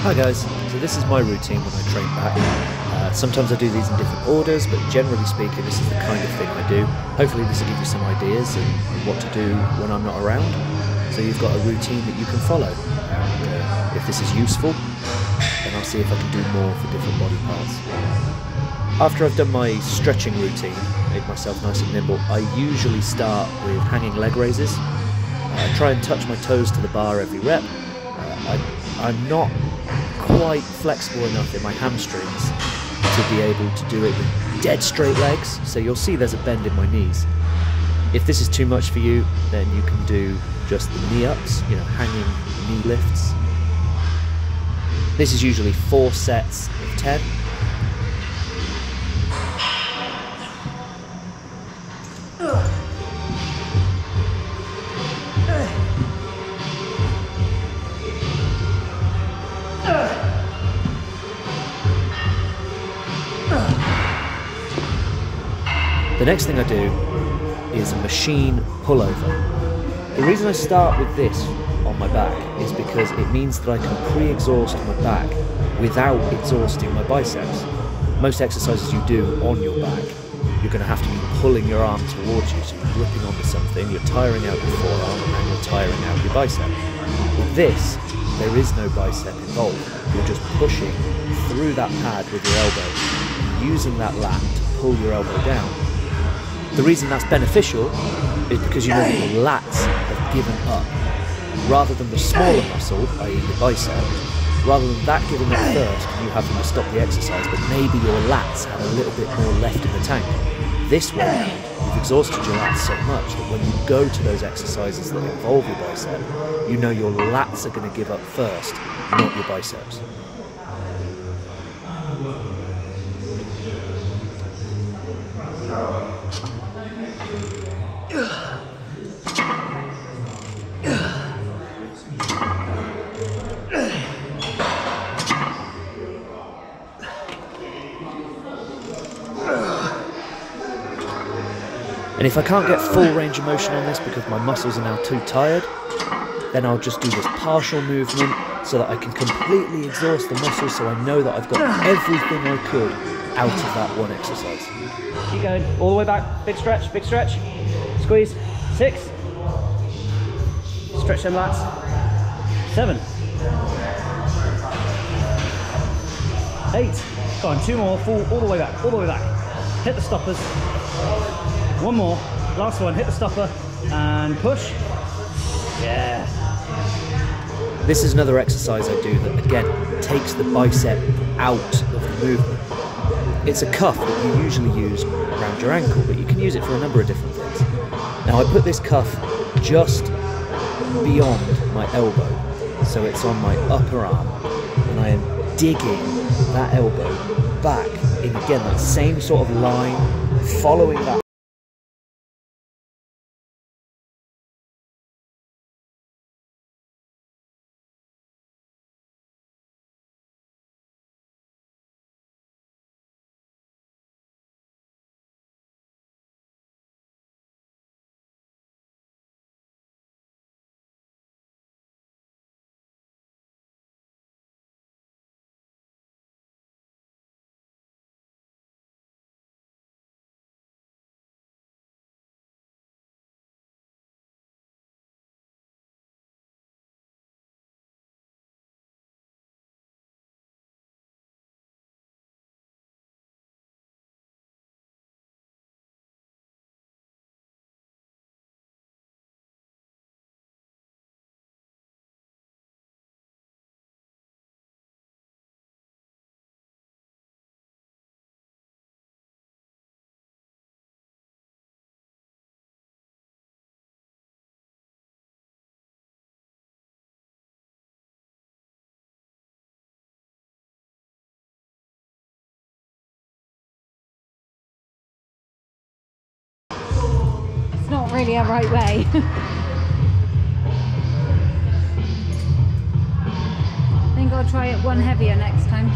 Hi guys, so this is my routine when I train back. Sometimes I do these in different orders, but generally speaking this is the kind of thing I do. Hopefully this will give you some ideas and what to do when I'm not around. So you've got a routine that you can follow. And if this is useful, then I'll see if I can do more for different body parts. After I've done my stretching routine, made myself nice and nimble, I usually start with hanging leg raises. I try and touch my toes to the bar every rep. I'm not quite flexible enough in my hamstrings to be able to do it with dead straight legs, so you'll see there's a bend in my knees. If this is too much for you, then you can do just the knee ups, hanging knee lifts. This is usually 4 sets of 10. The next thing I do is a machine pullover. The reason I start with this on my back is because it means that I can pre-exhaust my back without exhausting my biceps. Most exercises you do on your back, you're going to have to be pulling your arm towards you, so you're gripping onto something, you're tiring out your forearm and you're tiring out your bicep. With this, there is no bicep involved. You're just pushing through that pad with your elbow and using that lat to pull your elbow down. The reason that's beneficial is because you know that your lats have given up. Rather than the smaller muscle, i.e. the bicep, rather than that giving up first and you having to stop the exercise, but maybe your lats have a little bit more left in the tank. This way, you've exhausted your lats so much that when you go to those exercises that involve your bicep, you know your lats are going to give up first, not your biceps. And if I can't get full range of motion on this because my muscles are now too tired, then I'll just do this partial movement so that I can completely exhaust the muscles, so I know that I've got everything I could out of that one exercise. Keep going, all the way back, big stretch, squeeze, 6, stretch them lats, 7, 8, go on, 2 more, full, all the way back, hit the stoppers, 1 more, last one, hit the stopper and push. Yeah. This is another exercise I do that again takes the bicep out of the movement. It's a cuff that you usually use around your ankle, but you can use it for a number of different things. Now I put this cuff just beyond my elbow, so it's on my upper arm, and I am digging that elbow back in again that same sort of line, following that. Not really a right way. I think I'll try it one heavier next time.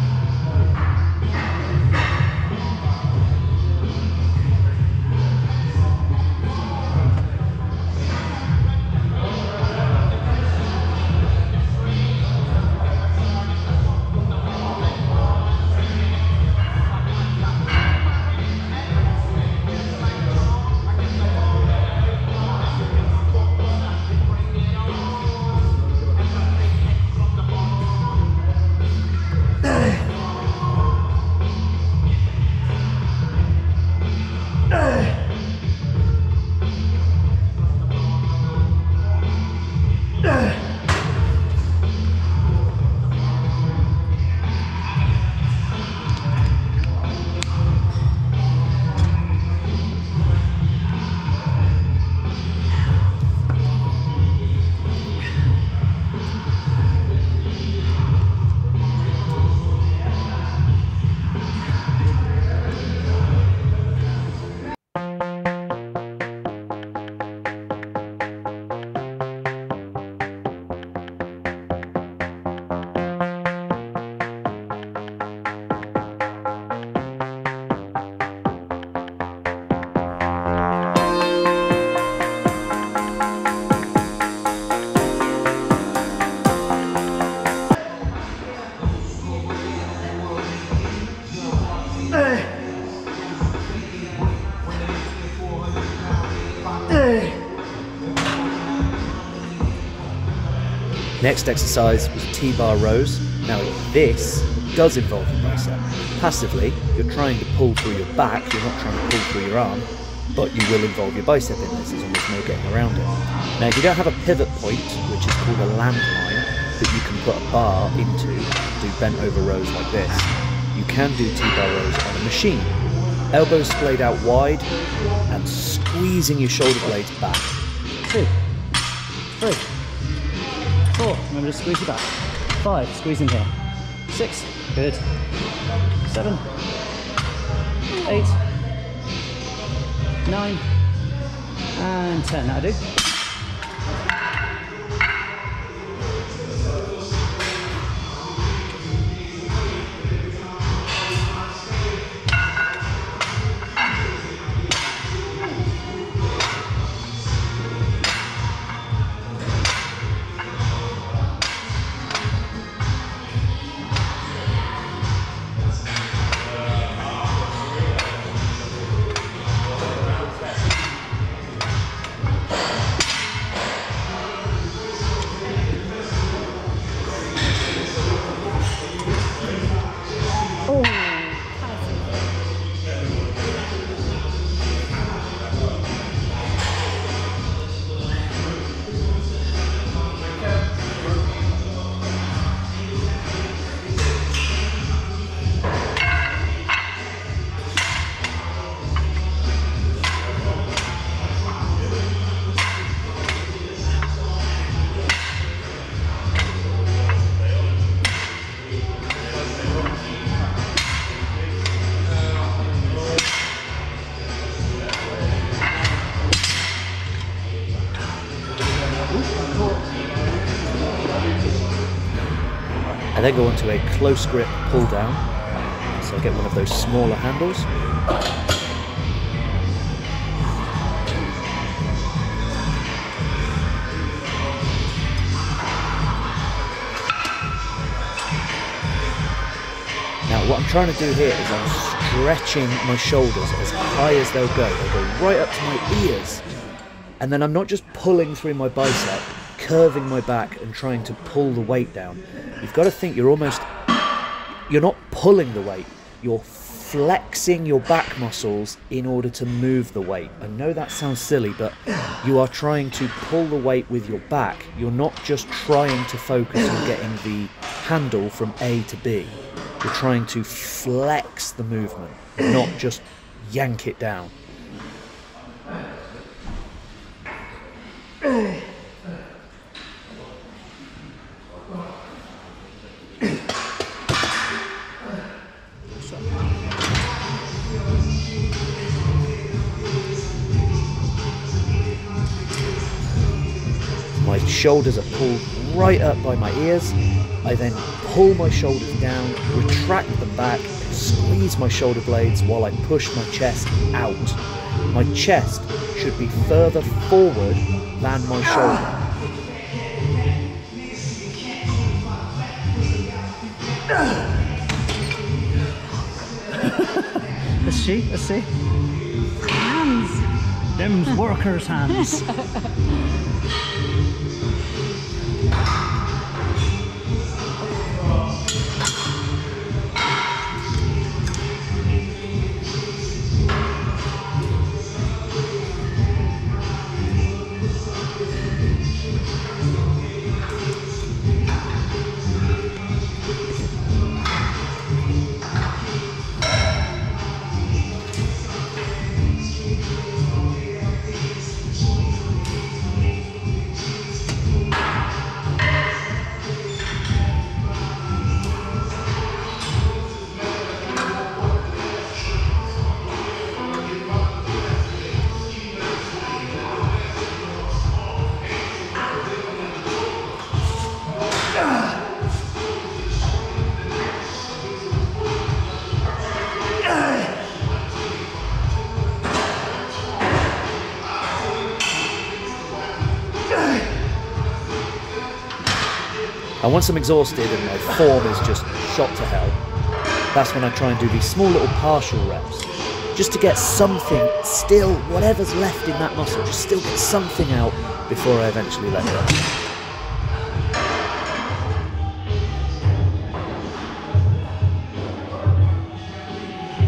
Next exercise was T-bar rows. Now this does involve your bicep. Passively, you're trying to pull through your back, you're not trying to pull through your arm, but you will involve your bicep in this, there's almost no getting around it. Now if you don't have a pivot point, which is called a landmine, that you can put a bar into, do bent over rows like this, you can do T-bar rows on a machine. Elbows splayed out wide and squeezing your shoulder blades back. 2, 3, 4, remember to squeeze your back. 5, squeezing here. 6, good. 7, 8, 9, and 10, that'll do. I then go on to a close grip pull down, so I get one of those smaller handles. Now what I'm trying to do here is I'm stretching my shoulders as high as they'll go. They'll go right up to my ears, and then I'm not just pulling through my bicep, curving my back and trying to pull the weight down. You've got to think you're not pulling the weight, you're flexing your back muscles in order to move the weight. I know that sounds silly, but you are trying to pull the weight with your back. You're not just trying to focus on getting the handle from A to B. You're trying to flex the movement, not just yank it down. My shoulders are pulled right up by my ears. I then pull my shoulders down, retract them back, squeeze my shoulder blades while I push my chest out. My chest should be further forward than my shoulder. Let's see, let's see. Hands. Them's workers' hands. And once I'm exhausted and my form is just shot to hell, that's when I try and do these small little partial reps, just to get something, still, whatever's left in that muscle, just still get something out before I eventually let go.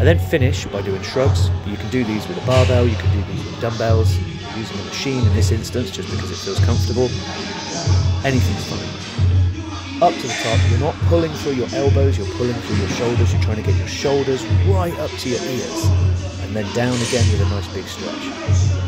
And then finish by doing shrugs. You can do these with a barbell, you can do these with dumbbells, using a machine in this instance just because it feels comfortable. Anything's fine. Up to the top, you're not pulling through your elbows, you're pulling through your shoulders, you're trying to get your shoulders right up to your ears. And then down again with a nice big stretch.